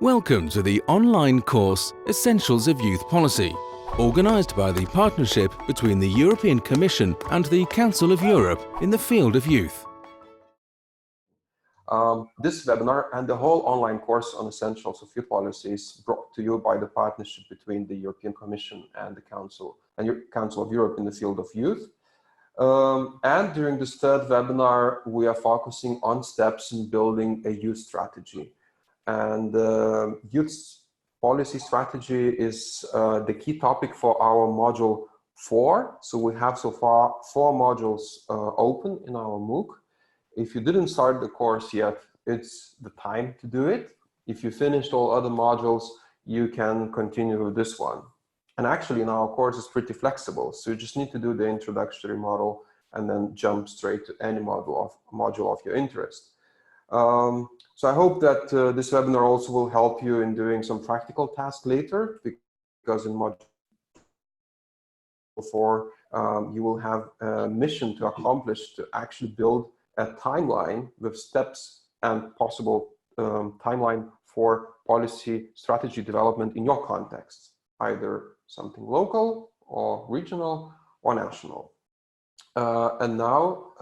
Welcome to the online course Essentials of Youth Policy, organised by the partnership between the European Commission and the Council of Europe in the field of youth. This webinar and the whole online course on Essentials of Youth Policy is brought to you by the partnership between the European Commission and the Council of Europe in the field of youth. And during this third webinar, we are focusing on steps in building a youth strategy. And youth policy strategy is the key topic for our module 4. So we have so far 4 modules open in our MOOC. If you didn't start the course yet, it's the time to do it. If you finished all other modules, you can continue with this one. And actually, now our course is pretty flexible. So you just need to do the introductory module and then jump straight to any module of your interest. So I hope that this webinar also will help you in doing some practical tasks later, because in module 4, you will have a mission to accomplish to actually build a timeline with steps and possible timeline for policy strategy development in your context, either something local or regional or national. And now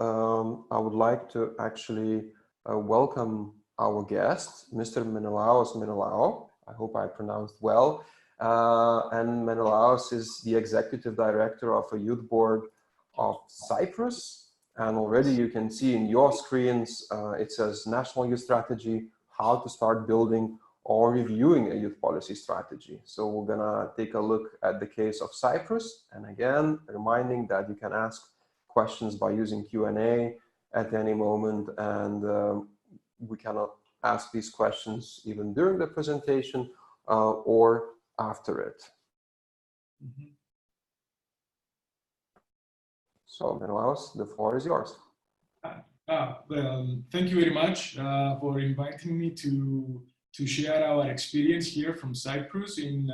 I would like to actually welcome our guest, Mr. Menelaos Menelaou. I hope I pronounced well. And Menelaos is the Executive Director of a Youth Board of Cyprus. And already you can see in your screens, it says National Youth Strategy, how to start building or reviewing a youth policy strategy. So we're gonna take a look at the case of Cyprus. And again, reminding that you can ask questions by using Q&A at any moment. And we cannot ask these questions even during the presentation or after it. Mm-hmm. So, Menelaos, the floor is yours. Well, thank you very much for inviting me to share our experience here from Cyprus in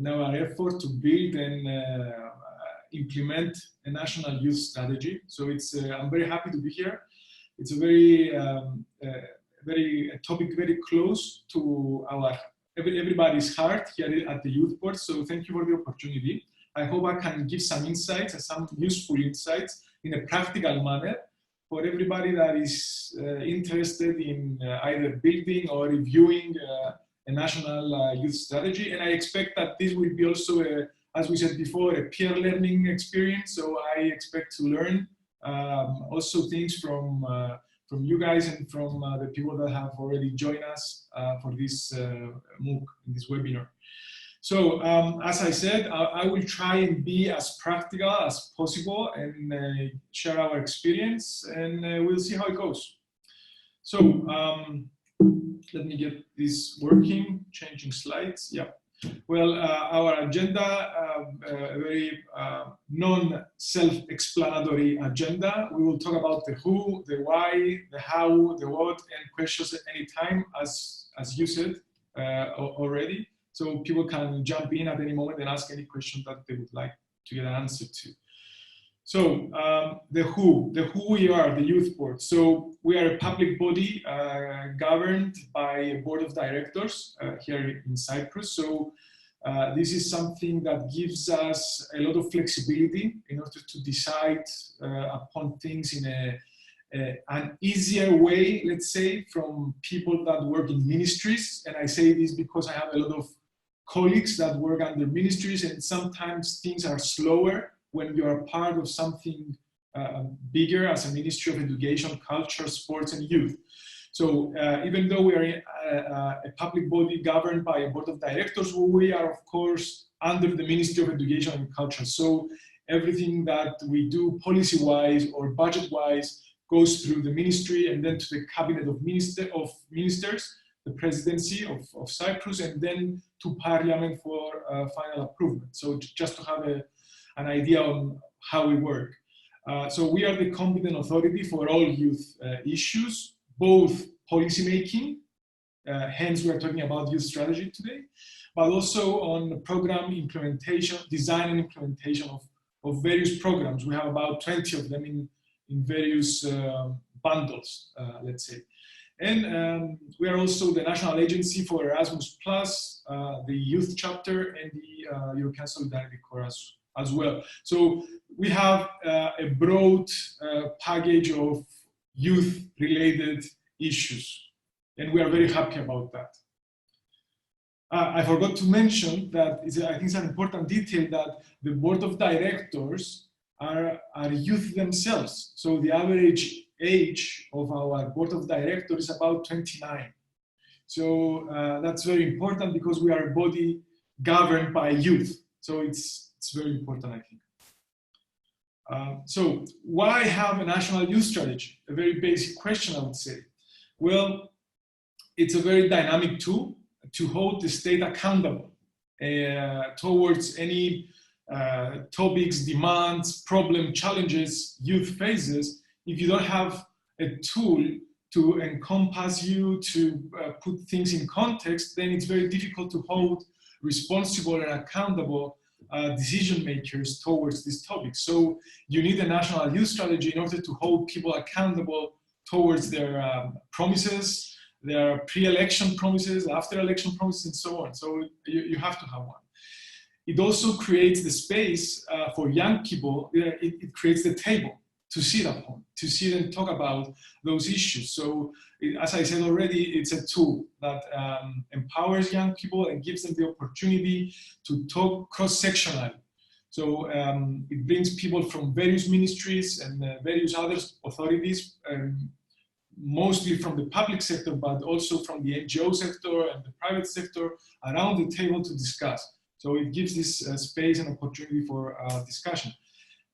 our effort to build and implement a national youth strategy. So I'm very happy to be here. It's a topic very close to everybody's heart here at the Youth Board. So thank you for the opportunity. I hope I can give some insights and some useful insights in a practical manner for everybody that is interested in either building or reviewing a national youth strategy. And I expect that this will be also, as we said before, a peer learning experience. So I expect to learn also things from you guys and from the people that have already joined us for this MOOC, in this webinar. So as I said, I will try and be as practical as possible and share our experience, and we'll see how it goes. So let me get this working, changing slides. Yeah. Well, our agenda, a very non-self-explanatory agenda. We will talk about the who, the why, the how, the what, and questions at any time, as you said already. So people can jump in at any moment and ask any question that they would like to get an answer to. So the who we are, the Youth Board. So we are a public body governed by a board of directors here in Cyprus. So this is something that gives us a lot of flexibility in order to decide upon things in an easier way, let's say, from people that work in ministries. And I say this because I have a lot of colleagues that work under ministries, and sometimes things are slower when you are part of something bigger as a Ministry of Education, Culture, Sports and Youth. So even though we are a public body governed by a board of directors, we are of course under the Ministry of Education and Culture. So everything that we do policy-wise or budget-wise goes through the ministry and then to the cabinet of ministers, the presidency of Cyprus, and then to parliament for final approval. So just to have an idea on how we work. So we are the competent authority for all youth issues, both policy making, hence we are talking about youth strategy today, but also on program implementation, design and implementation of various programs. We have about 20 of them in various bundles, let's say. And we are also the national agency for Erasmus+, the youth chapter, and the European Solidarity Corps as well. So we have a broad package of youth-related issues, and we are very happy about that. I forgot to mention that I think it's an important detail that the board of directors are youth themselves. So the average age of our board of directors is about 29. So that's very important because we are a body governed by youth. So it's very important, I think. So why have a national youth strategy? A very basic question, I would say. Well, it's a very dynamic tool to hold the state accountable towards any topics, demands, problem, challenges youth faces. If you don't have a tool to encompass you, to put things in context, then it's very difficult to hold responsible and accountable decision makers towards this topic. So you need a national youth strategy in order to hold people accountable towards their promises, their pre-election promises, after-election promises, and so on. So you have to have one. It also creates the space for young people. It creates the table to sit upon, to sit and talk about those issues. So as I said already, it's a tool that empowers young people and gives them the opportunity to talk cross-sectionally. So it brings people from various ministries and various other authorities, mostly from the public sector, but also from the NGO sector and the private sector around the table to discuss. So it gives this space and opportunity for discussion.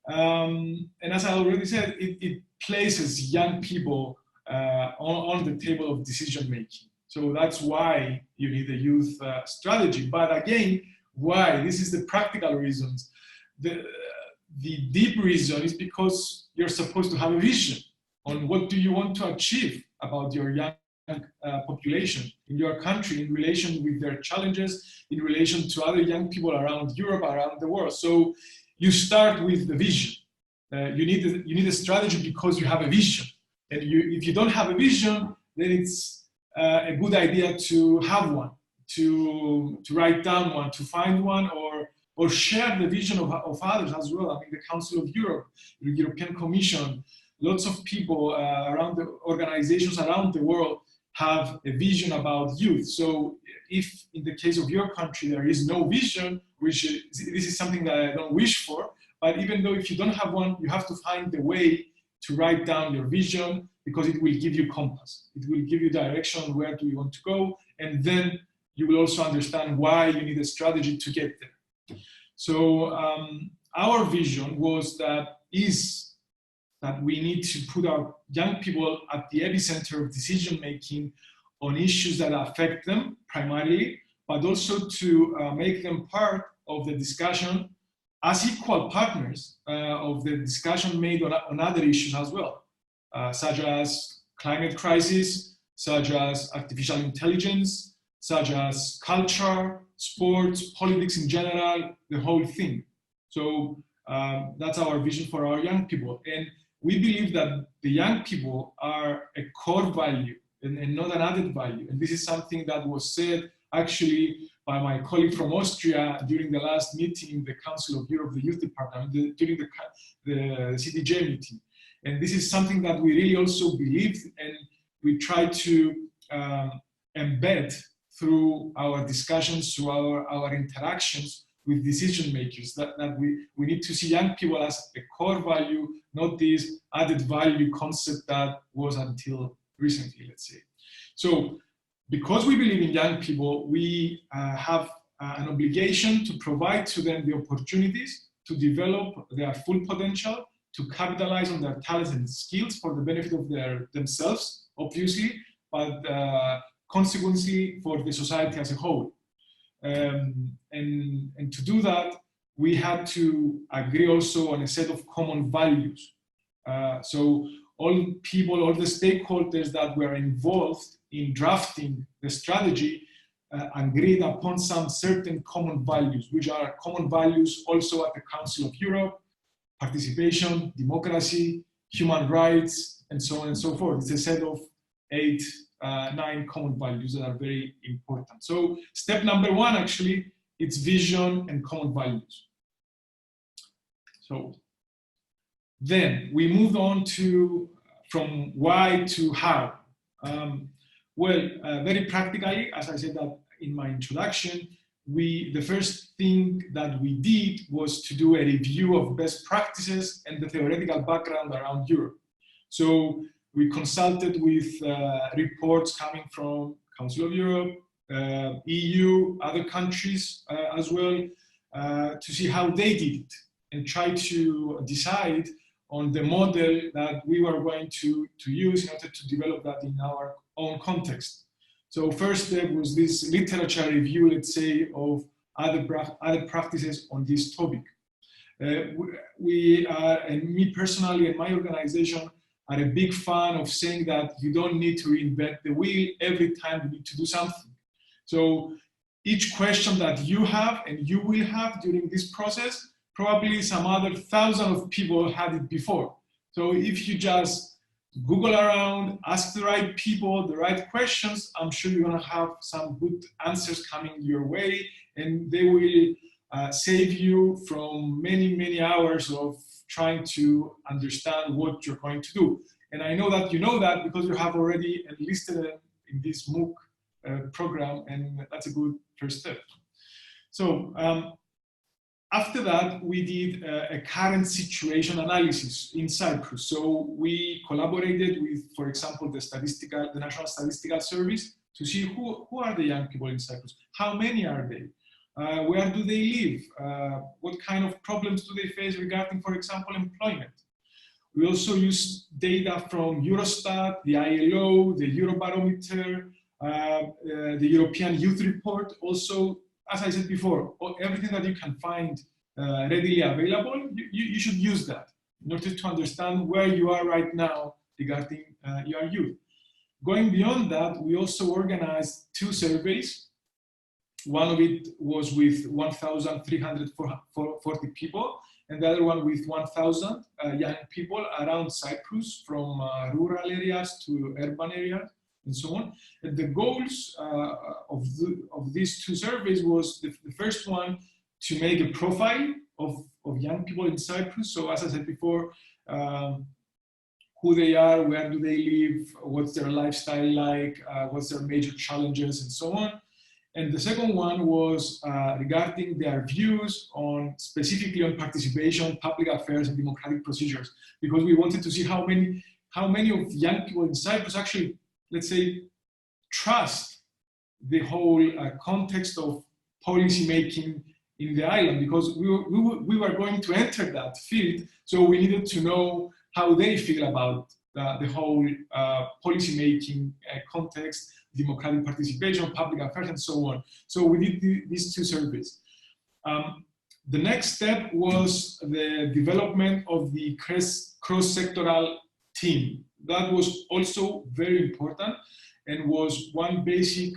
And as I already said, it places young people on the table of decision making. So that's why you need a youth strategy. But again, why? This is the practical reasons. The deep reason is because you're supposed to have a vision on what do you want to achieve about your young population in your country in relation with their challenges, in relation to other young people around Europe, around the world. So you start with the vision. You need a strategy because you have a vision. And if you don't have a vision, then it's a good idea to have one, to write down one, to find one, or share the vision of others as well. I mean, the Council of Europe, the European Commission, lots of people around the organizations around the world have a vision about youth. So if in the case of your country there is no vision, which this is something that I don't wish for, but even though if you don't have one, you have to find the way to write down your vision because it will give you compass. It will give you direction, where do you want to go, and then you will also understand why you need a strategy to get there. So our vision was that we need to put our young people at the epicenter of decision-making on issues that affect them primarily, but also to make them part of the discussion as equal partners of the discussion made on other issues as well, such as climate crisis, such as artificial intelligence, such as culture, sports, politics in general, the whole thing. So that's our vision for our young people. And we believe that the young people are a core value and not an added value. And this is something that was said actually by my colleague from Austria during the last meeting in the Council of Europe, the Youth Department, during the CDJ meeting. And this is something that we really also believed, and we try to embed through our discussions, through our interactions with decision makers, that we need to see young people as a core value, not this added value concept that was until recently, let's say. So because we believe in young people, we have an obligation to provide to them the opportunities to develop their full potential, to capitalize on their talents and skills for the benefit of themselves, obviously, but consequently for the society as a whole. And to do that, we had to agree also on a set of common values. So all people, all the stakeholders that were involved in drafting the strategy agreed upon some certain common values, which are common values also at the Council of Europe: participation, democracy, human rights, and so on and so forth. It's a set of 8 9 common values that are very important. So step number 1, actually, it's vision and common values. So then we moved on to from why to how. Very practically, as I said that in my introduction, the first thing that we did was to do a review of best practices and the theoretical background around Europe. So we consulted with reports coming from Council of Europe, EU, other countries as well, to see how they did it and try to decide on the model that we were going to use in order to develop that in our own context. So first step was this literature review, let's say, of other practices on this topic. We are, and me personally and my organization, are a big fan of saying that you don't need to reinvent the wheel every time you need to do something. So each question that you have and you will have during this process, probably some other 1,000 of people had it before. So if you just Google around, ask the right people, the right questions, I'm sure you're gonna have some good answers coming your way, and they will save you from many, many hours of trying to understand what you're going to do. And I know that you know that because you have already enlisted in this MOOC program, and that's a good first step. So after that, we did a current situation analysis in Cyprus. So we collaborated with, for example, the National Statistical Service to see who are the young people in Cyprus, how many are they, where do they live, what kind of problems do they face regarding, for example, employment. We also use data from Eurostat, the ILO, the Eurobarometer, the European Youth Report. Also, as I said before, everything that you can find readily available, you should use that in order to understand where you are right now regarding your youth. Going beyond that, we also organized 2 surveys. One of it was with 1,340 people, and the other one with 1,000 young people around Cyprus, from rural areas to urban areas, and so on. And the goals of these 2 surveys was the first one, to make a profile of young people in Cyprus. So as I said before, who they are, where do they live, what's their lifestyle like, what's their major challenges, and so on. And the second one was regarding their views on, specifically on participation, public affairs, and democratic procedures, because we wanted to see how many of young people in Cyprus actually, let's say, trust the whole context of policy making in the island, because we were going to enter that field, so we needed to know how they feel about the whole policy making context, democratic participation, public affairs, and so on. So we did these 2 surveys. The next step was the development of the cross-sectoral team. That was also very important, and was one basic,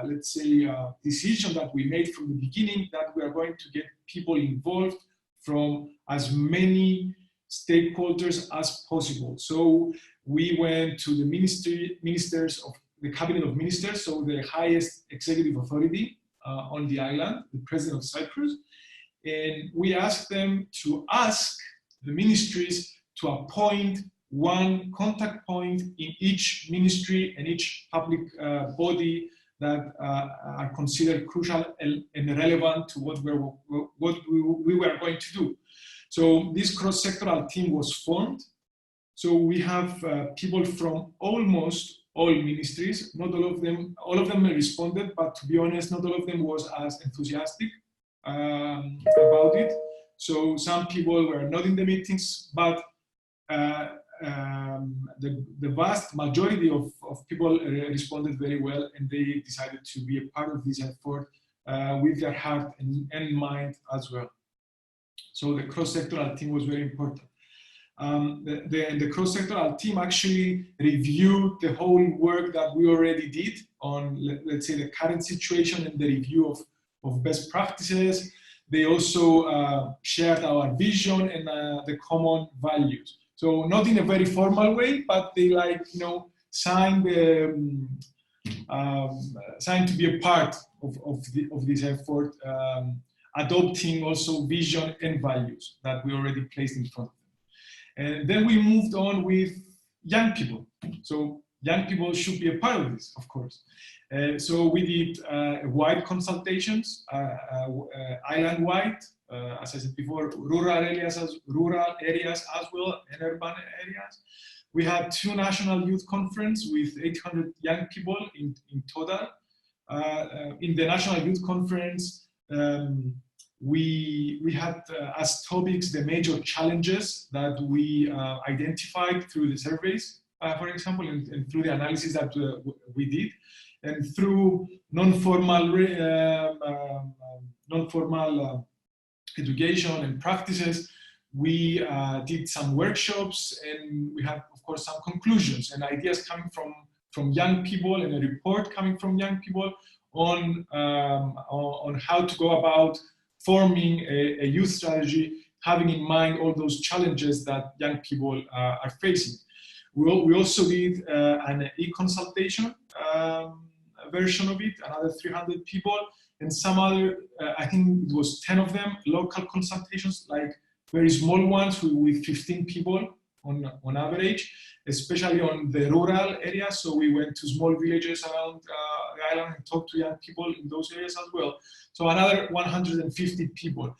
let's say, decision that we made from the beginning, that we are going to get people involved from as many stakeholders as possible. So we went to the ministers of the Cabinet of Ministers, so the highest executive authority on the island, the President of Cyprus, and we asked them to ask the ministries to appoint one contact point in each ministry and each public body that are considered crucial and relevant to what we were going to do. So this cross-sectoral team was formed. So we have people from almost all ministries. Not all of them responded, but to be honest, not all of them was as enthusiastic about it. So some people were not in the meetings, but the vast majority of people responded very well, and they decided to be a part of this effort with their heart and mind as well. So the cross-sectoral team was very important. The cross-sectoral team actually reviewed the whole work that we already did on, let's say, the current situation and the review of best practices. They also shared our vision and the common values. So not in a very formal way, but they signed to be a part of this effort, adopting also vision and values that we already placed in front of them. And then we moved on with young people. So young people should be a part of this, of course. So we did wide consultations, island-wide, as I said before, rural areas as well, and urban areas. We had 2 national youth conferences with 800 young people in total. In the national youth conference, we had as topics the major challenges that we identified through the surveys, for example, and through the analysis that we did, and through non-formal education and practices. We did some workshops, and we had, of course, some conclusions and ideas coming from young people, and a report coming from young people on how to go about forming a youth strategy, having in mind all those challenges that young people are facing. We also did an e-consultation version of it, another 300 people, and some other, I think it was 10 of them, local consultations, like very small ones with 15 people on average, especially on the rural areas. So we went to small villages around the island and talked to young people in those areas as well. So another 150 people.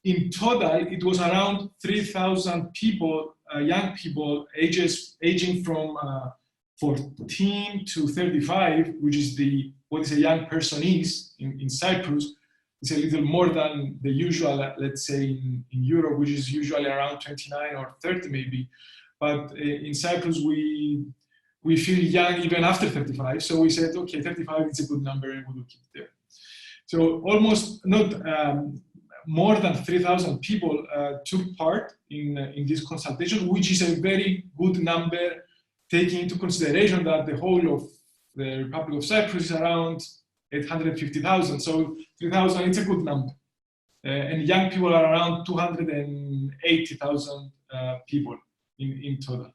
In total, it was around 3,000 people, young people, aging from 14 to 35, which is what a young person is in Cyprus. It's a little more than the usual, let's say, in Europe, which is usually around 29 or 30 maybe. But in Cyprus, we feel young even after 35. So we said, okay, 35 is a good number, and we will keep it there. So almost more than 3,000 people took part in this consultation, which is a very good number, taking into consideration that the whole of the Republic of Cyprus is around 850,000. So 3,000, it's a good number. And young people are around 280,000 people in total.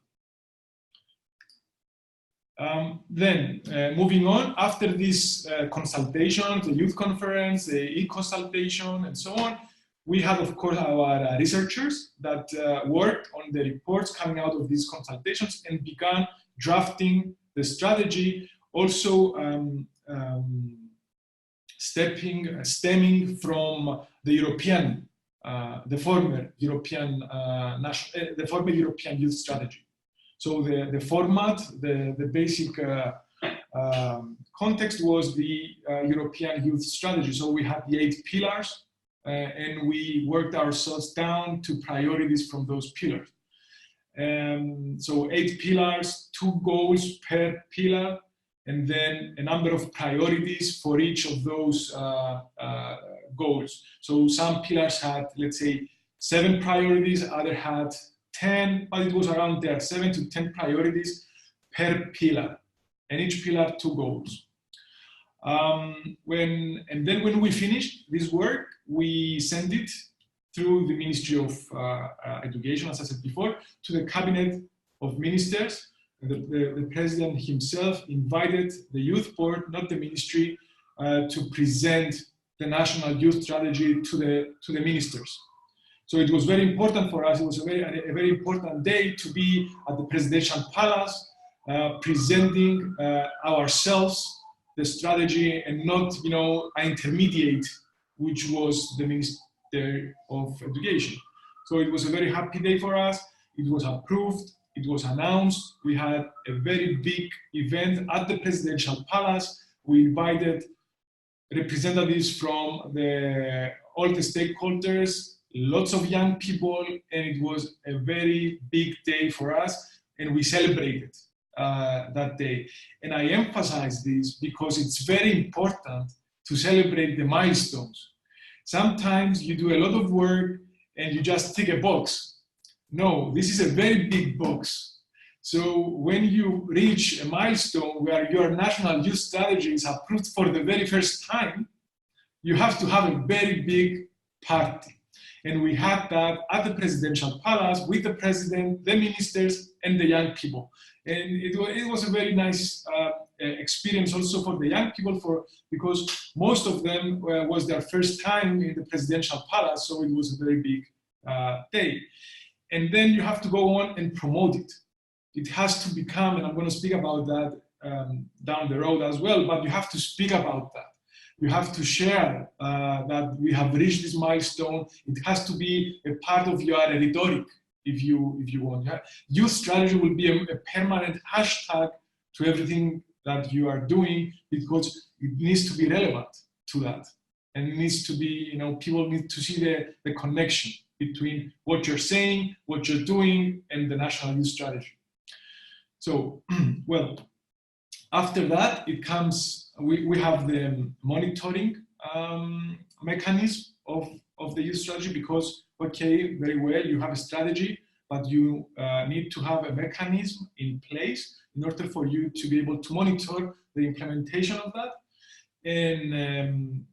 Then moving on, after this consultation, the youth conference, the e-consultation, and so on, we had, of course, our researchers that worked on the reports coming out of these consultations and began drafting the strategy, also stemming from the European, the former European Youth Strategy. So the format, the basic context was the European Youth Strategy. So we had the 8 pillars, and we worked ourselves down to priorities from those pillars. So 8 pillars, 2 goals per pillar, and then a number of priorities for each of those goals. So some pillars had, let's say, 7 priorities, others had 10, but it was around there, 7 to 10 priorities per pillar, and each pillar 2 goals. And then when we finished this work, we sent it through the Ministry of Education, as I said before, to the Cabinet of Ministers. The President himself invited the Youth Board, not the Ministry, to present the National Youth Strategy to the ministers. So it was very important for us. It was a very important day to be at the Presidential Palace, presenting ourselves the strategy, and not, an intermediate, which was the Minister of Education. So it was a very happy day for us. It was approved. It was announced. We had a very big event at the Presidential Palace. We invited representatives from all the stakeholders, lots of young people, and it was a very big day for us, and we celebrated that day. And I emphasize this because it's very important to celebrate the milestones. Sometimes you do a lot of work and you just tick a box. No, this is a very big box. So when you reach a milestone where your national youth strategy is approved for the very first time, you have to have a very big party. And we had that at the presidential palace with the president, the ministers, and the young people. And it was a very nice experience also for the young people, because most of them was their first time in the presidential palace, so it was a very big day. And then you have to go on and promote it. It has to become, and I'm going to speak about that down the road as well, but you have to speak about that. You have to share that we have reached this milestone. It has to be a part of your rhetoric, if you want. Yeah? Youth strategy will be a permanent hashtag to everything that you are doing, because it needs to be relevant to that. And it needs to be, people need to see the connection between what you're saying, what you're doing, and the national youth strategy. So, well, after that, it comes, we have the monitoring mechanism of the youth strategy, because, okay, very well, you have a strategy, but you need to have a mechanism in place in order for you to be able to monitor the implementation of that, and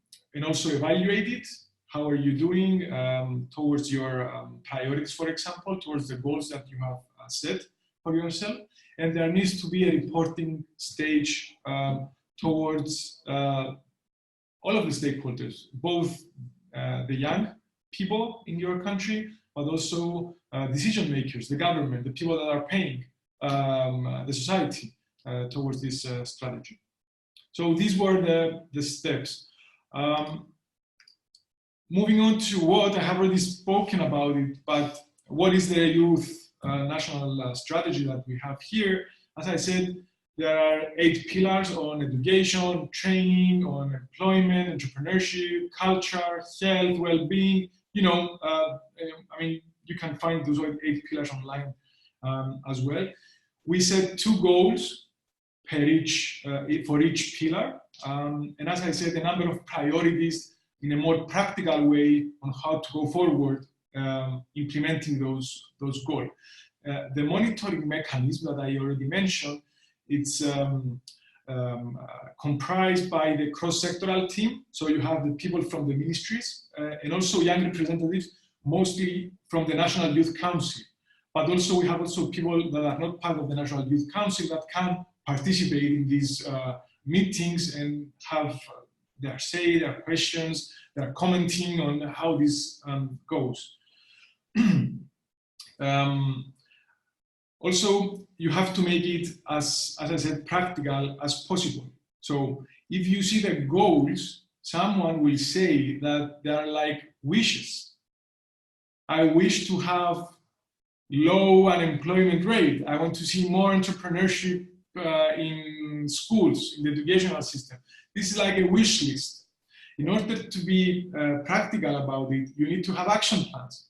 also evaluate it. How are you doing towards your priorities, for example, towards the goals that you have set for yourself? And there needs to be a reporting stage towards all of the stakeholders, both the young people in your country, but also decision makers, the government, the people that are paying the society towards this strategy. So these were the steps. Moving on to what I have already spoken about it, but what is the youth national strategy that we have here? As I said, there are 8 pillars on education, training, on employment, entrepreneurship, culture, health, well-being. I mean, you can find those 8 pillars online as well. We set 2 goals for each pillar, and as I said, a number of priorities in a more practical way on how to go forward implementing those goals. The monitoring mechanism that I already mentioned, it's comprised by the cross-sectoral team. So you have the people from the ministries and also young representatives, mostly from the National Youth Council. But also we have people that are not part of the National Youth Council that can participate in these meetings and have their say, their questions, their commenting on how this goes. Also, you have to make it as I said, practical as possible. So if you see the goals, someone will say that they are like wishes. I wish to have low unemployment rate. I want to see more entrepreneurship in schools, in the educational system. This is like a wish list. In order to be practical about it, you need to have action plans.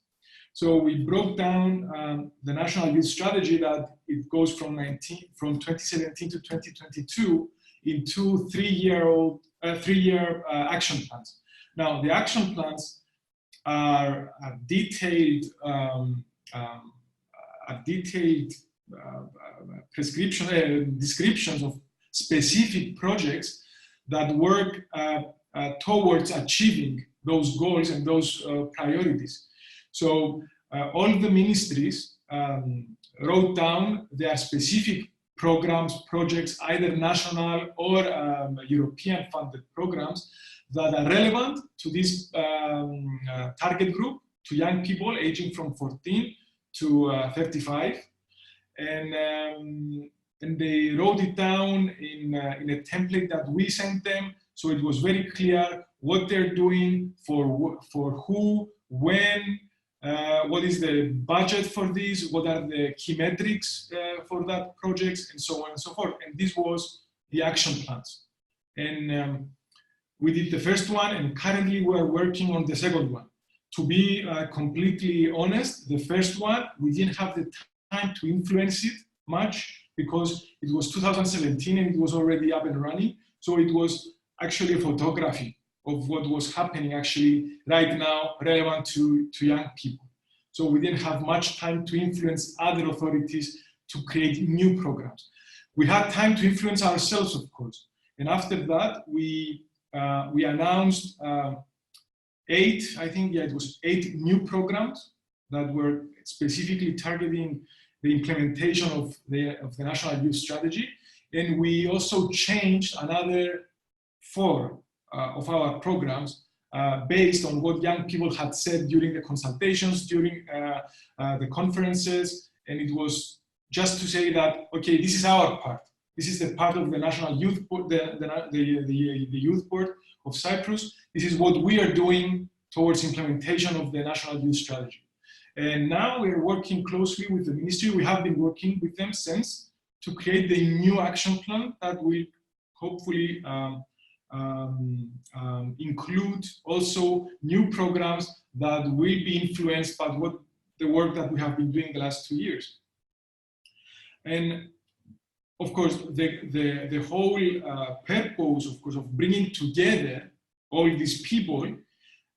So we broke down the National Youth Strategy that it goes from 2017 to 2022 into 3-year action plans. Now, the action plans are descriptions of specific projects that work towards achieving those goals and those priorities. So all the ministries wrote down their specific programs, projects, either national or European funded programs that are relevant to this target group, to young people aging from 14 to 35. And they wrote it down in a template that we sent them. So it was very clear what they're doing, for who, when, what is the budget for this, what are the key metrics for that project, and so on and so forth. And this was the action plans. And we did the first one, and currently we're working on the second one. To be completely honest, the first one, we didn't have the time to influence it much because it was 2017 and it was already up and running. So it was actually a photography of what was happening actually right now relevant to young people. So we didn't have much time to influence other authorities to create new programs. We had time to influence ourselves, of course. And after that, we announced 8 new programs that were specifically targeting the implementation of the National Youth Strategy. And we also changed another 4 of our programs based on what young people had said during the consultations, during the conferences. And it was just to say that, okay, this is our part. This is the part of the National Youth Board, the Youth Board of Cyprus. This is what we are doing towards implementation of the National Youth Strategy. And now we're working closely with the ministry. We have been working with them since to create the new action plan that will hopefully include also new programs that will be influenced by the work that we have been doing the last 2 years. And of course, the whole purpose, of course, of bringing together all these people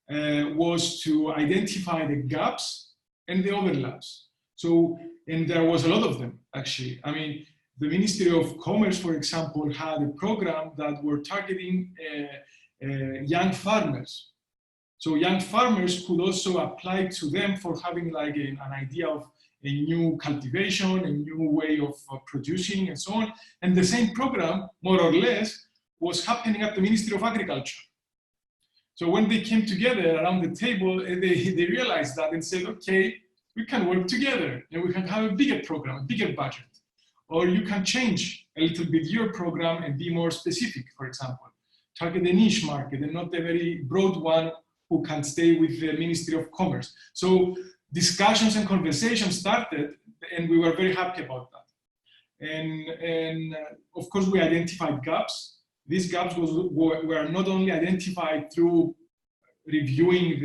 was to identify the gaps and the overlaps. So, and there was a lot of them, actually. I mean, the Ministry of Commerce, for example, had a program that were targeting young farmers. So young farmers could also apply to them for having like an idea of a new cultivation, a new way of producing and so on. And the same program, more or less, was happening at the Ministry of Agriculture. So when they came together around the table, they realized that and said, okay, we can work together and we can have a bigger program, a bigger budget. Or you can change a little bit your program and be more specific, for example. Target a niche market and not a very broad one who can stay with the Ministry of Commerce. So discussions and conversations started, and we were very happy about that. And of course, we identified gaps. These gaps were not only identified through reviewing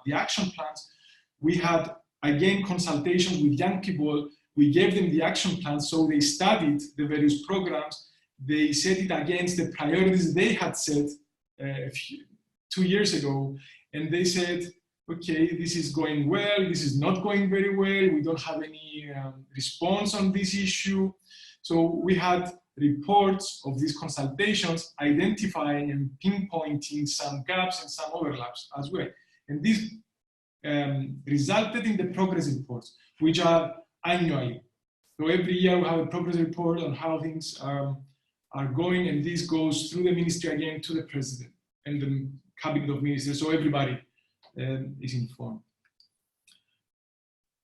the action plans. We had, again, consultations with young people. We gave them the action plans, so they studied the various programs. They set it against the priorities they had set 2 years ago. And they said, okay, this is going well, this is not going very well, we don't have any response on this issue. So we had reports of these consultations identifying and pinpointing some gaps and some overlaps as well. And this resulted in the progress reports, which are annually. So every year we have a progress report on how things are going, and this goes through the ministry again to the president and the cabinet of ministers, so everybody is informed.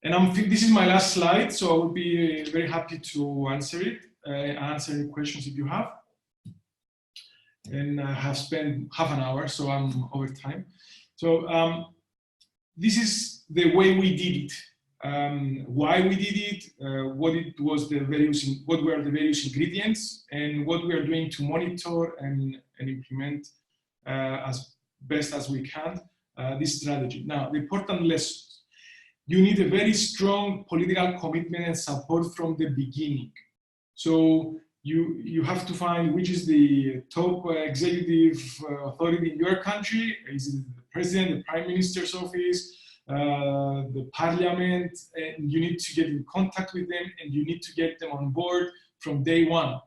And this is my last slide, so I would be very happy to answer it, answer any questions if you have. And I have spent half an hour, so I'm over time. So this is the way we did it. Why we did it, what were the various ingredients, and what we are doing to monitor and implement as best as we can this strategy. Now, the important lessons. You need a very strong political commitment and support from the beginning. So you have to find which is the top executive authority in your country. Is it the president, the prime minister's office, the parliament? And you need to get in contact with them, and you need to get them on board from day one,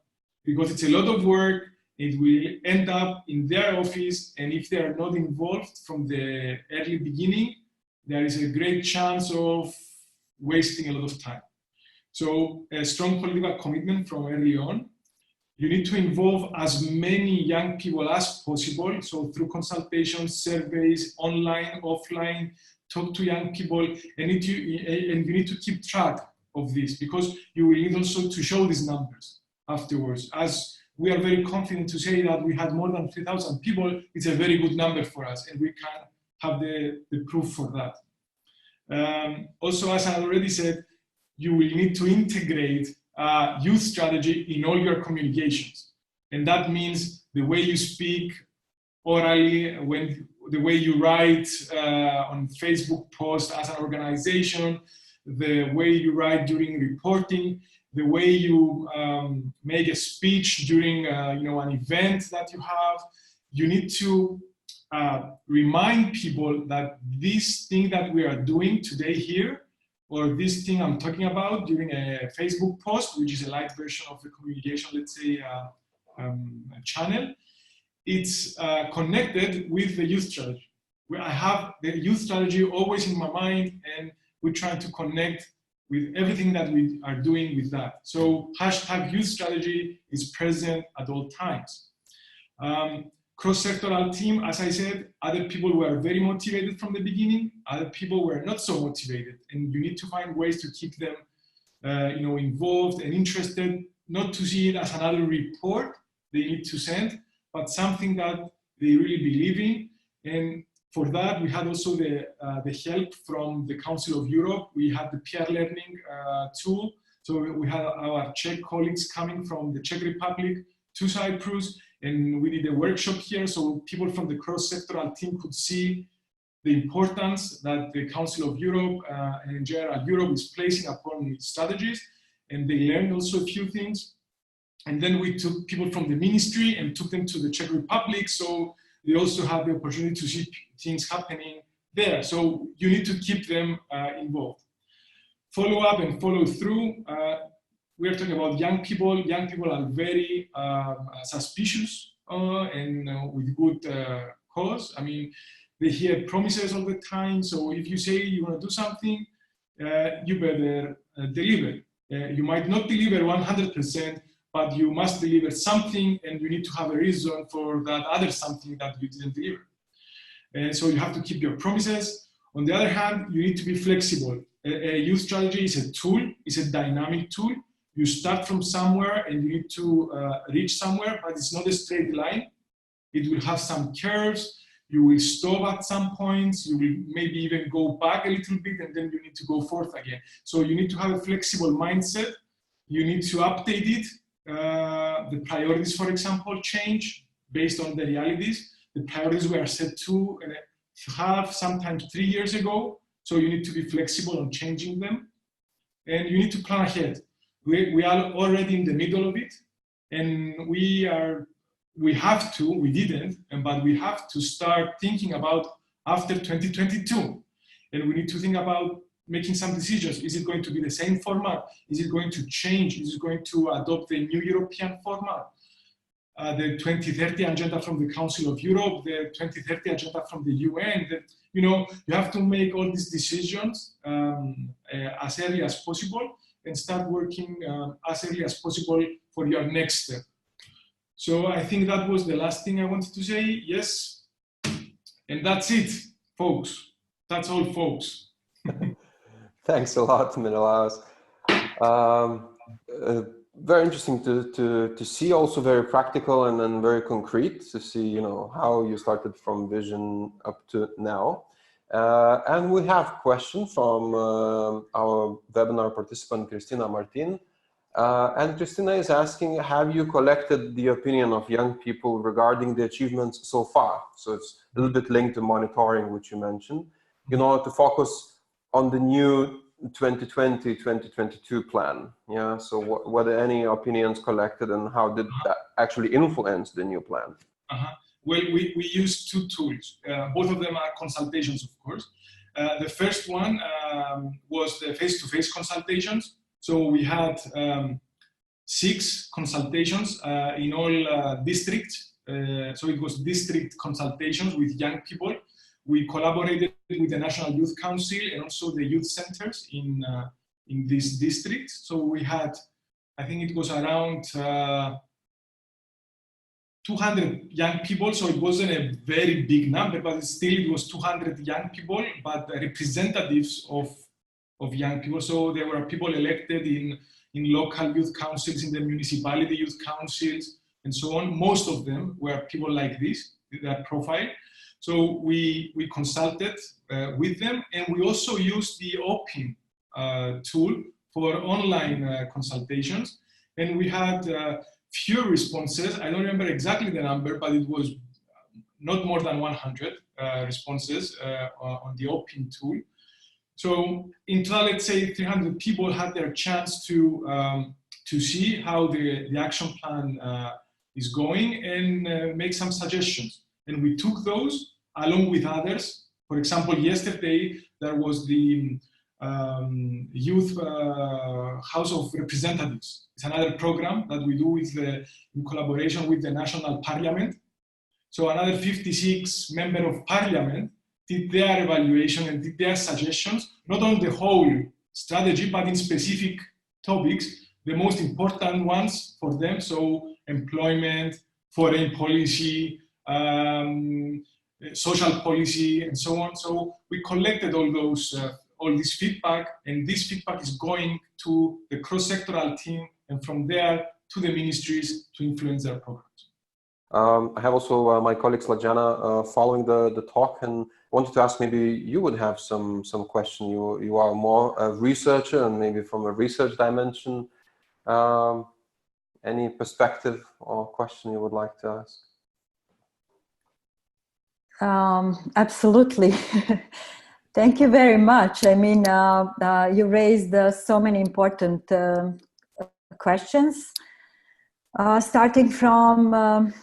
because it's a lot of work. It will end up in their office, and if they are not involved from the early beginning, there is a great chance of wasting a lot of time. So a strong political commitment from early on. You need to involve as many young people as possible. So through consultations, surveys, online, offline, talk to young people, and you need to keep track of this, because you will need also to show these numbers afterwards. As we are very confident to say that we had more than 3,000 people, it's a very good number for us, and we can have the proof for that. Also, as I already said, you will need to integrate youth strategy in all your communications. And that means the way you speak orally, the way you write on Facebook posts as an organization, the way you write during reporting, the way you make a speech during an event that you have. You need to remind people that this thing that we are doing today here, or this thing I'm talking about during a Facebook post, which is a light version of the communication, let's say, channel, it's connected with the youth strategy. I have the youth strategy always in my mind, and we're trying to connect with everything that we are doing with that. So hashtag youth strategy is present at all times. Cross-sectoral team, as I said, other people were very motivated from the beginning, other people were not so motivated, and you need to find ways to keep them involved and interested, not to see it as another report they need to send, but something that they really believe in. And for that, we had also the help from the Council of Europe. We had the peer learning tool. So we had our Czech colleagues coming from the Czech Republic to Cyprus, and we did a workshop here so people from the cross-sectoral team could see the importance that the Council of Europe and in general Europe is placing upon strategies, and they learned also a few things. And then we took people from the ministry and took them to the Czech Republic, so they also have the opportunity to see things happening there. So you need to keep them involved. Follow up and follow through. We are talking about young people. Young people are very suspicious and with good cause. I mean, they hear promises all the time. So if you say you want to do something, you better deliver. You might not deliver 100%, but you must deliver something, and you need to have a reason for that other something that you didn't deliver. And so you have to keep your promises. On the other hand, you need to be flexible. A youth strategy is a tool, it's a dynamic tool. You start from somewhere and you need to reach somewhere, but it's not a straight line. It will have some curves. You will stop at some points. You will maybe even go back a little bit, and then you need to go forth again. So you need to have a flexible mindset. You need to update it. The priorities, for example, change based on the realities. The priorities were set 2.5, sometimes 3 years ago. So you need to be flexible on changing them. And you need to plan ahead. We are already in the middle of it. And we didn't, but we have to start thinking about after 2022. And we need to think about making some decisions. Is it going to be the same format? Is it going to change? Is it going to adopt the new European format? The 2030 agenda from the Council of Europe, the 2030 agenda from the UN. You have to make all these decisions as early as possible and start working as early as possible for your next step. So I think that was the last thing I wanted to say. Yes. And that's it, folks. That's all, folks. Thanks a lot, Menelaos. Very interesting to see, also very practical and then very concrete to see, how you started from vision up to now. And we have a question from our webinar participant, Cristina Martin. And Cristina is asking, have you collected the opinion of young people regarding the achievements so far? So it's a little bit linked to monitoring, which you mentioned, in order to focus on the new 2020-2022 plan. Yeah. So were there any opinions collected, and how did that actually influence the new plan? Well, we use two tools. Both of them are consultations, of course. The first one was the face-to-face consultations. So we had 6 consultations in all districts. So it was district consultations with young people. We collaborated with the National Youth Council and also the youth centers in these districts. So we had, I think it was around 200 young people. So it wasn't a very big number, but still it was 200 young people, but representatives of young people. So there were people elected in local youth councils, in the municipality youth councils, and so on. Most of them were people like this, that profile. So we consulted with them, and we also used the Open tool for online consultations. And we had few responses. I don't remember exactly the number, but it was not more than 100 responses on the Open tool. So in total, let's say 300 people had their chance to see how the action plan is going and make some suggestions. And we took those along with others. For example, yesterday there was the Youth House of Representatives. It's another program that we do in collaboration with the National Parliament. So another 56 members of Parliament did their evaluation and did their suggestions, not on the whole strategy, but in specific topics, the most important ones for them, so employment, foreign policy, social policy, and so on. So we collected all this feedback, and this feedback is going to the cross-sectoral team, and from there to the ministries to influence their programs. I have also my colleague Slajana following the talk, and wanted to ask, maybe you would have some question. You are more a researcher, and maybe from a research dimension, any perspective or question you would like to ask? Absolutely. Thank you very much. I mean, you raised so many important questions, starting from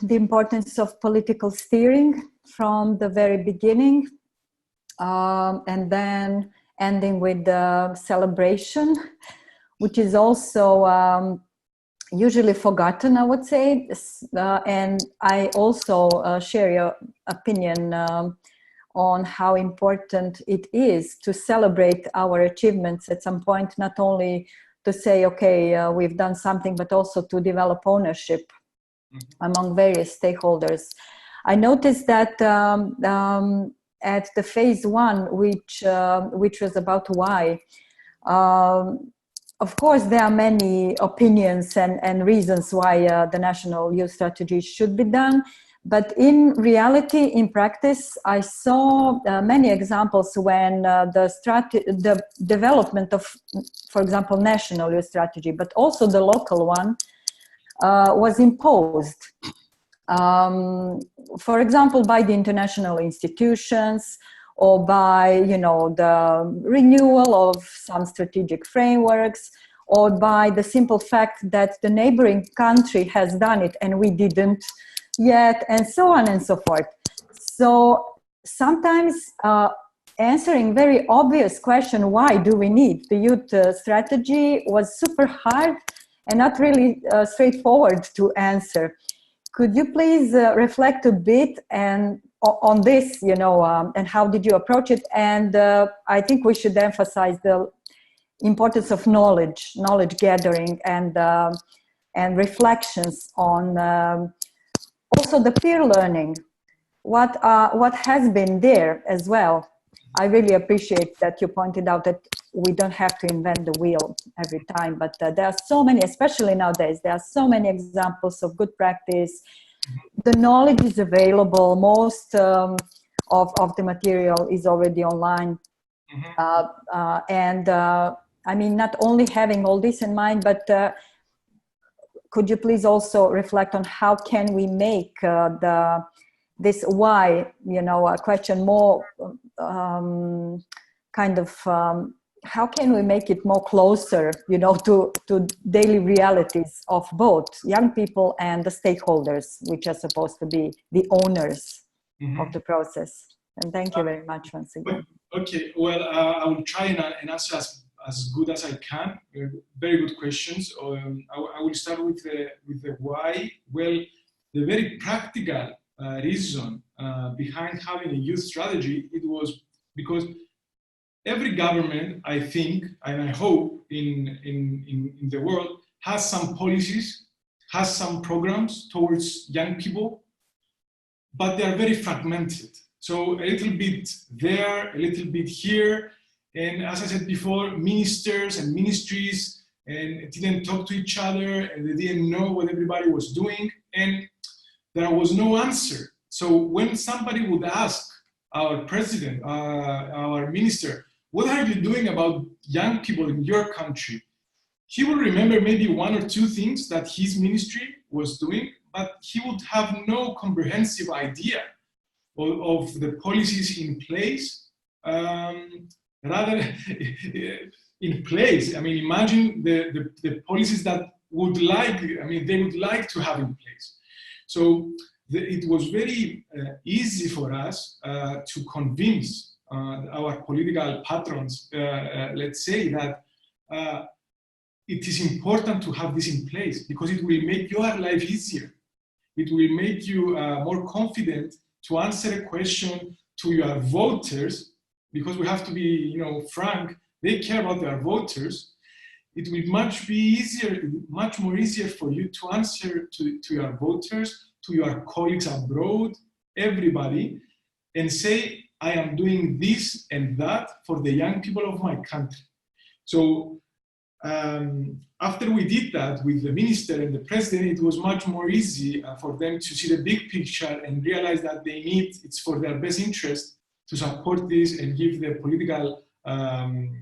the importance of political steering from the very beginning, and then ending with the celebration, which is also usually forgotten, I would say. And I also share your opinion on how important it is to celebrate our achievements at some point, not only to say, okay, we've done something, but also to develop ownership among various stakeholders. I noticed that at the phase one, which was about why, of course, there are many opinions and reasons why the National Youth Strategy should be done. But in reality, in practice, I saw many examples when the development of, for example, National Youth Strategy, but also the local one, was imposed. For example, by the international institutions, or by, you know, the renewal of some strategic frameworks, or by the simple fact that the neighboring country has done it and we didn't yet, and so on and so forth. So sometimes answering very obvious question, why do we need the youth strategy, was super hard and not really straightforward to answer. Could you please reflect a bit and on this, you know, and how did you approach it? And I think we should emphasize the importance of knowledge gathering, and reflections on also the peer learning. What has been there as well. I really appreciate that you pointed out that we don't have to invent the wheel every time, but there are so many, especially nowadays, there are so many examples of good practice. The knowledge is available. Most of the material is already online. And I mean, not only having all this in mind, but could you please also reflect on how can we make this why, you know, a question more kind of, how can we make it more closer, you know, to daily realities of both young people and the stakeholders, which are supposed to be the owners of the process. And thank you very much once again. Okay, well, I will try and answer as good as I can. Very good questions. I will start with the why. Well, the very practical reason behind having a youth strategy, it was because every government, I think, and I hope in the world, has some policies, has some programs towards young people, but they are very fragmented. So a little bit there, a little bit here. And as I said before, ministers and ministries and didn't talk to each other, and they didn't know what everybody was doing, and there was no answer. So when somebody would ask our president, our minister, what are you doing about young people in your country? He will remember maybe one or two things that his ministry was doing, but he would have no comprehensive idea of the policies in place. Rather, in place, I mean, imagine the policies that they would like to have in place. So it was very easy for us to convince our political patrons, let's say, that it is important to have this in place because it will make your life easier. It will make you more confident to answer a question, to your voters, because we have to be, you know, frank, they care about their voters, it will much more easier for you to answer to your voters, to your colleagues abroad, everybody, and say, I am doing this and that for the young people of my country. So after we did that with the minister and the president, it was much more easy for them to see the big picture and realize that they need, it's for their best interest to support this and give the political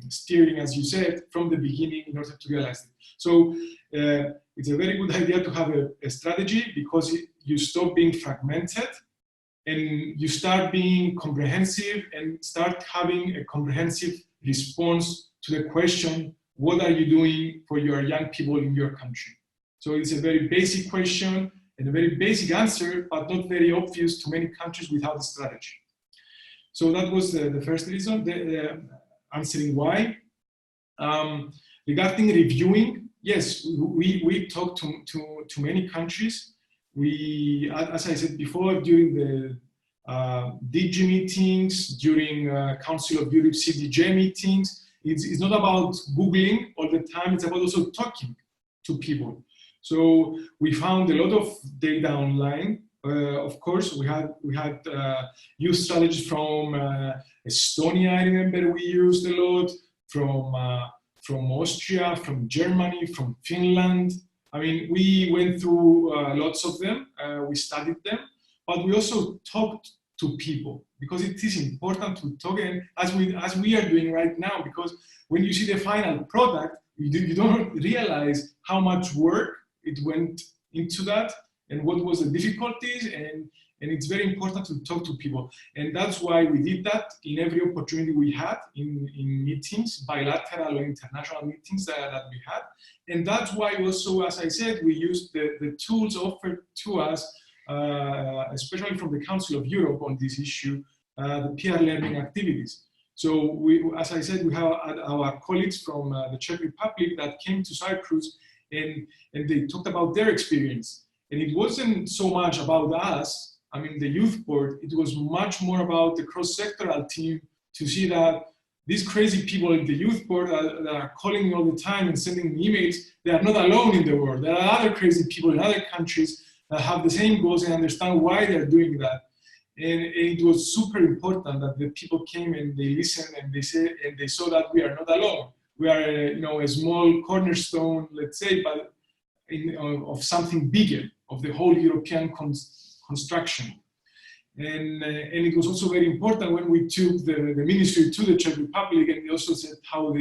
steering, as you said, from the beginning in order to realize it. So it's a very good idea to have a strategy, because you stop being fragmented and you start being comprehensive and start having a comprehensive response to the question, what are you doing for your young people in your country? So it's a very basic question and a very basic answer, but not very obvious to many countries without a strategy. So that was the first reason, answering why. Regarding reviewing, yes, we talked to many countries. We, as I said before, during the DG meetings, during Council of Europe CDJ meetings, it's not about Googling all the time, it's about also talking to people. So we found a lot of data online. Of course, we had youth strategies from Estonia, I remember we used a lot, from Austria, from Germany, from Finland. I mean, we went through lots of them, we studied them, but we also talked to people, because it is important to talk, and as we are doing right now, because when you see the final product, you don't realize how much work it went into that and what was the difficulties, and it's very important to talk to people. And that's why we did that in every opportunity we had in meetings, bilateral or international meetings that we had. And that's why also, as I said, we used the tools offered to us, especially from the Council of Europe on this issue, the peer learning activities. So we, as I said, we have our colleagues from the Czech Republic that came to Cyprus, and they talked about their experience. And it wasn't so much about us, I mean the youth board, it was much more about the cross-sectoral team to see that these crazy people in the youth board that are calling me all the time and sending me emails, they are not alone in the world. There are other crazy people in other countries that have the same goals and understand why they're doing that. And it was super important that the people came and they listened and they saw that we are not alone. We are, you know, a small cornerstone, let's say, but of something bigger, of the whole European construction. And it was also very important when we took the ministry to the Czech Republic, and they also said how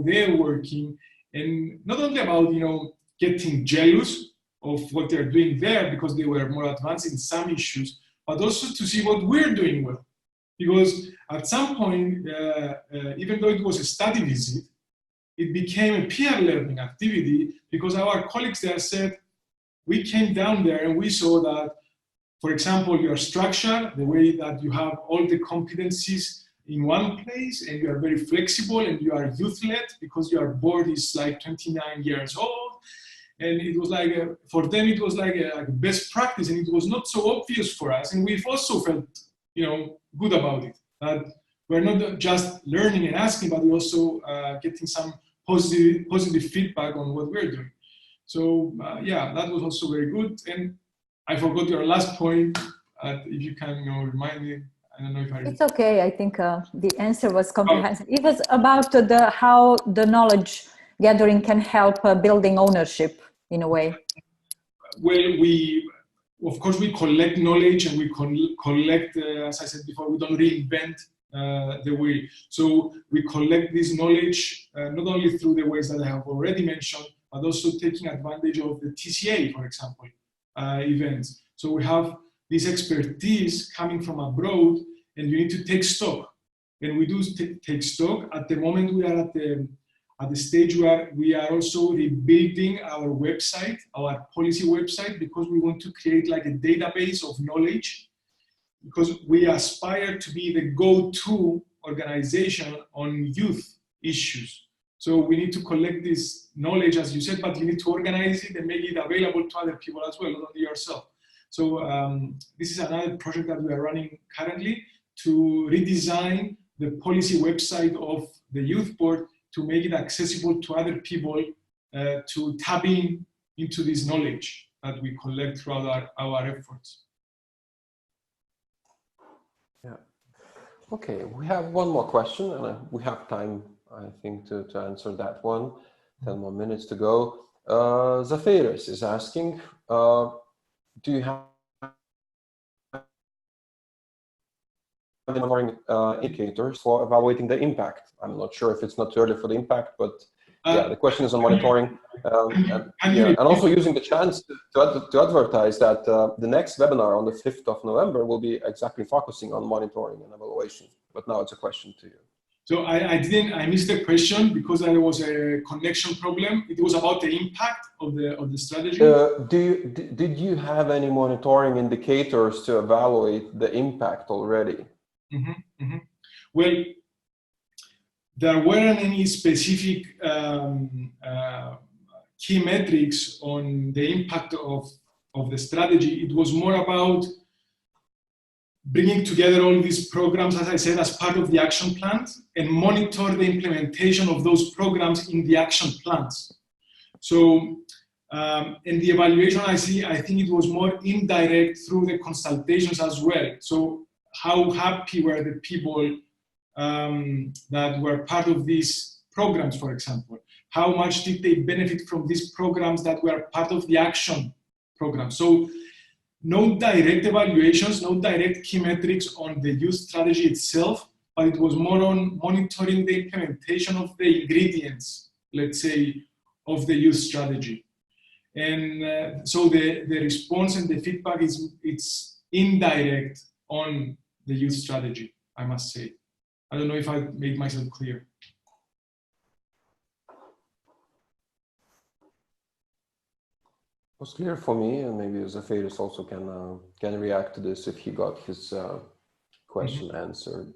they're working, and not only about, you know, getting jealous of what they're doing there because they were more advanced in some issues, but also to see what we're doing well. Because at some point, even though it was a study visit, it became a peer learning activity, because our colleagues there said, we came down there and we saw that, for example, your structure, the way that you have all the competencies in one place, and you are very flexible, and you are youth-led because your board is like 29 years old. And it was like, for them, it was like a best practice, and it was not so obvious for us. And we've also felt, you know, good about it. That we're not just learning and asking, but we're also getting some positive feedback on what we're doing. So yeah, that was also very good. And I forgot your last point. If you can, you know, remind me. I don't know if I... It's okay. I think the answer was comprehensive. It was about how the knowledge gathering can help building ownership in a way. Well, of course, we collect knowledge, and we collect, as I said before, we don't reinvent the wheel. So we collect this knowledge not only through the ways that I have already mentioned, but also taking advantage of the TCA, for example, events. So we have this expertise coming from abroad, and you need to take stock. And we do take stock. At the moment, we are at the stage where we are also rebuilding our website, our policy website, because we want to create like a database of knowledge, because we aspire to be the go-to organization on youth issues. So we need to collect this knowledge, as you said, but you need to organize it and make it available to other people as well, not only yourself. So this is another project that we are running currently. to redesign the policy website of the Youth Board to make it accessible to other people to tap into this knowledge that we collect throughout our efforts. Yeah. Okay, we have one more question, and we have time, I think, to answer that one. 10 more minutes to go. Zafiris is asking, do you have monitoring indicators for evaluating the impact? I'm not sure if it's not too early for the impact, but yeah, the question is on monitoring. And also using the chance to advertise that the next webinar on the 5th of November will be exactly focusing on monitoring and evaluation. But now it's a question to you. So I missed the question because there was a connection problem. It was about the impact of the strategy. Did you have any monitoring indicators to evaluate the impact already? Well, there weren't any specific key metrics on the impact of the strategy. It was more about bringing together all these programs, as I said, as part of the action plans, and monitor the implementation of those programs in the action plans. So in the evaluation, I think it was more indirect through the consultations as well. So how happy were the people that were part of these programs, for example? How much did they benefit from these programs that were part of the action program? So no direct evaluations, no direct key metrics on the youth strategy itself, but it was more on monitoring the implementation of the ingredients, let's say, of the youth strategy. And so the response and the feedback it's indirect on the youth strategy, I must say. I don't know if I made myself clear. It was clear for me, and maybe Zafiris also can react to this if he got his question answered.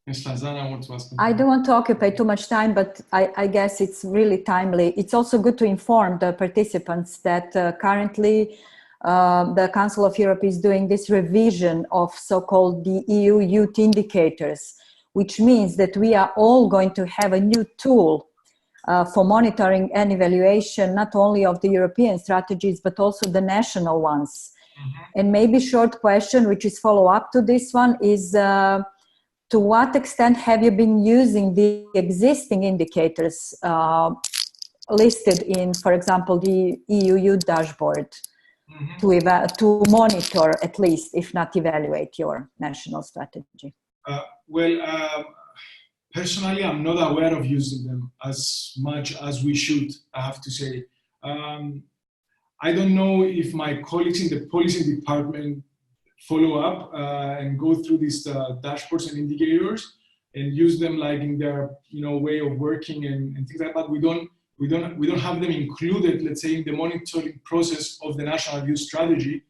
Ms. Lazana wants to ask. I don't want to occupy too much time, but I guess it's really timely. It's also good to inform the participants that currently the Council of Europe is doing this revision of so-called the EU Youth Indicators, which means that we are all going to have a new tool for monitoring and evaluation, not only of the European strategies, but also the national ones. And maybe short question, which is follow-up to this one, is to what extent have you been using the existing indicators listed in, for example, the EU Youth Dashboard to monitor, at least, if not evaluate, your national strategy? Personally, I'm not aware of using them as much as we should, I have to say. I don't know if my colleagues in the policy department follow up and go through these dashboards and indicators and use them like in their way of working and things like that. We don't have them included, let's say, in the monitoring process of the national youth strategy.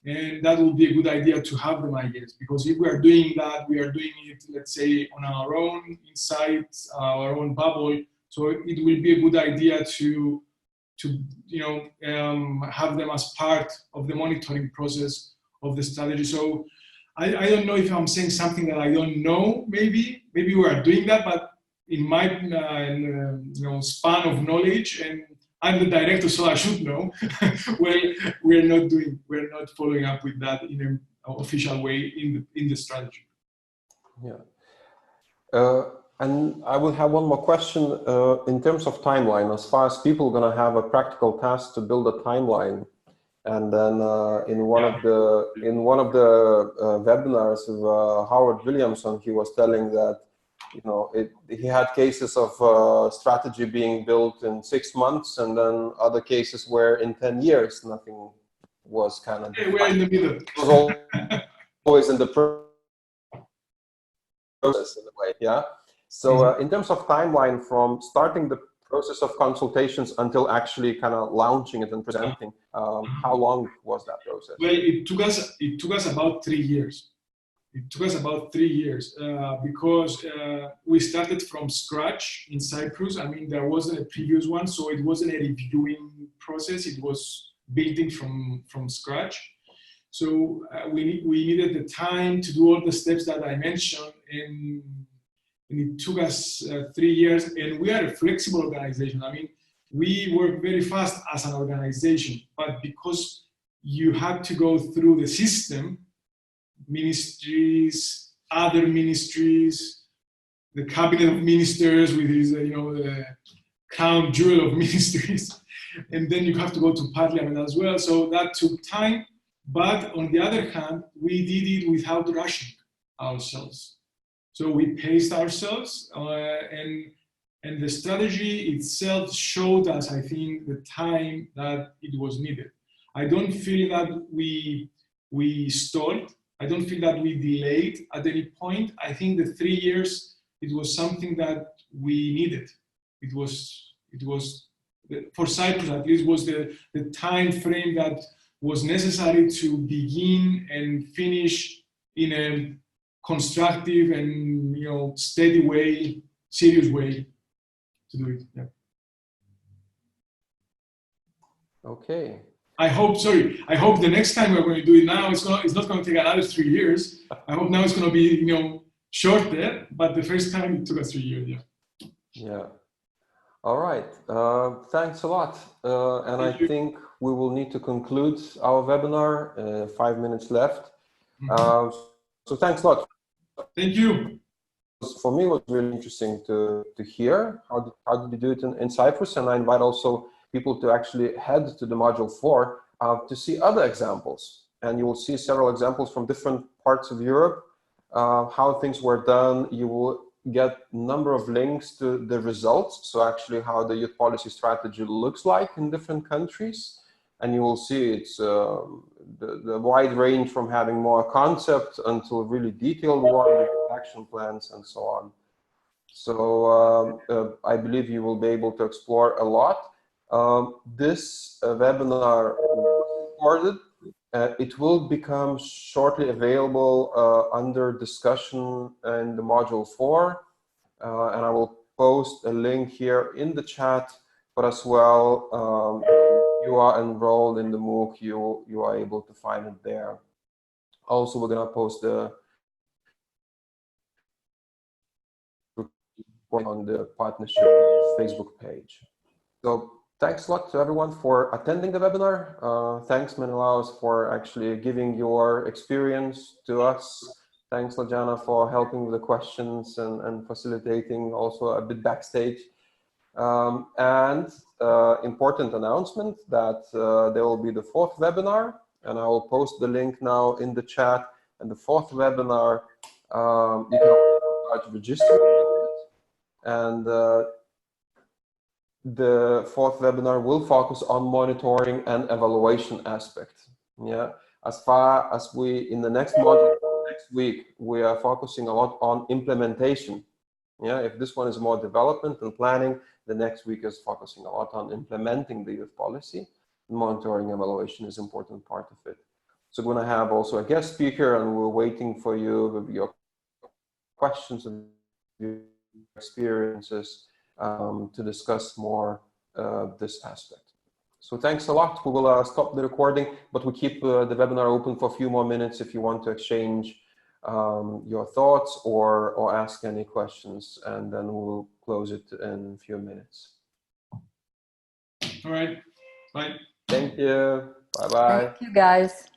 And that would be a good idea to have them, I guess, because if we are doing that, we are doing it, let's say, on our own, inside our own bubble. So it will be a good idea to have them as part of the monitoring process of the strategy. So I don't know if I'm saying something that I don't know. Maybe we are doing that, but in my span of knowledge, and I'm the director, so I should know. Well, we're not following up with that in an official way in the strategy. Yeah. And I will have one more question in terms of timeline. As far as people are going to have a practical task to build a timeline, and then in one of the webinars of Howard Williamson, he was telling that he had cases of strategy being built in 6 months, and then other cases where in 10 years nothing was kind of. Hey, we're in the middle. It was always in the process in a way, yeah. So in terms of timeline from starting the process of consultations until actually kind of launching it and presenting, how long was that process? Well, it took us about 3 years. It took us about 3 years because we started from scratch in Cyprus. I mean, there wasn't a previous one, so it wasn't a reviewing process. It was building from scratch. So we needed the time to do all the steps that I mentioned, and it took us 3 years. And we are a flexible organization. I mean, we work very fast as an organization, but because you had to go through the system, ministries, other ministries, the cabinet of ministers with his, the crown jewel of ministries, and then you have to go to parliament as well. So that took time. But on the other hand, we did it without rushing ourselves. So we paced ourselves, and the strategy itself showed us, I think, the time that it was needed. I don't feel that we stalled. I don't feel that we delayed at any point. I think the 3 years, it was something that we needed. It was for Cyprus at least, was the time frame that was necessary to begin and finish in a constructive and steady way, serious way to do it. Yeah. Okay. I hope the next time we're going to do it now, it's not going to take another 3 years. I hope now it's going to be shorter, but the first time it took us 3 years. Yeah. Yeah. All right. Thanks a lot. And I think we will need to conclude our webinar. 5 minutes left. So thanks a lot. Thank you. For me, it was really interesting to hear how did you do it in Cyprus, and I invite also people to actually head to the module 4 to see other examples, and you will see several examples from different parts of Europe, how things were done. You will get a number of links to the results, so actually how the youth policy strategy looks like in different countries, and you will see it's the wide range from having more concept until really detailed one with action plans and so on. So I believe you will be able to explore a lot. This webinar was recorded. It will become shortly available under discussion in the module 4, and I will post a link here in the chat, but as well, you are enrolled in the MOOC, you are able to find it there. Also, we're going to post the on the partnership Facebook page. So thanks a lot to everyone for attending the webinar. Thanks, Menelaos, for actually giving your experience to us. Thanks, Lajana, for helping with the questions and facilitating also a bit backstage. And important announcement that there will be the 4th webinar, and I will post the link now in the chat. And the 4th webinar, you can start registering. And the 4th webinar will focus on monitoring and evaluation aspect. Yeah, as far as we in the next module next week, we are focusing a lot on implementation. Yeah, if this one is more development and planning, the next week is focusing a lot on implementing the youth policy. Monitoring evaluation is an important part of it. So we're going to have also a guest speaker, and we're waiting for you with your questions and your experiences to discuss more this aspect. So thanks a lot. We will stop the recording, but we keep the webinar open for a few more minutes if you want to exchange your thoughts or ask any questions, and then we'll close it in a few minutes. All right. Bye. Thank you. Bye-bye. Thank you, guys.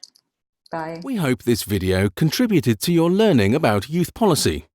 Bye. We hope this video contributed to your learning about youth policy.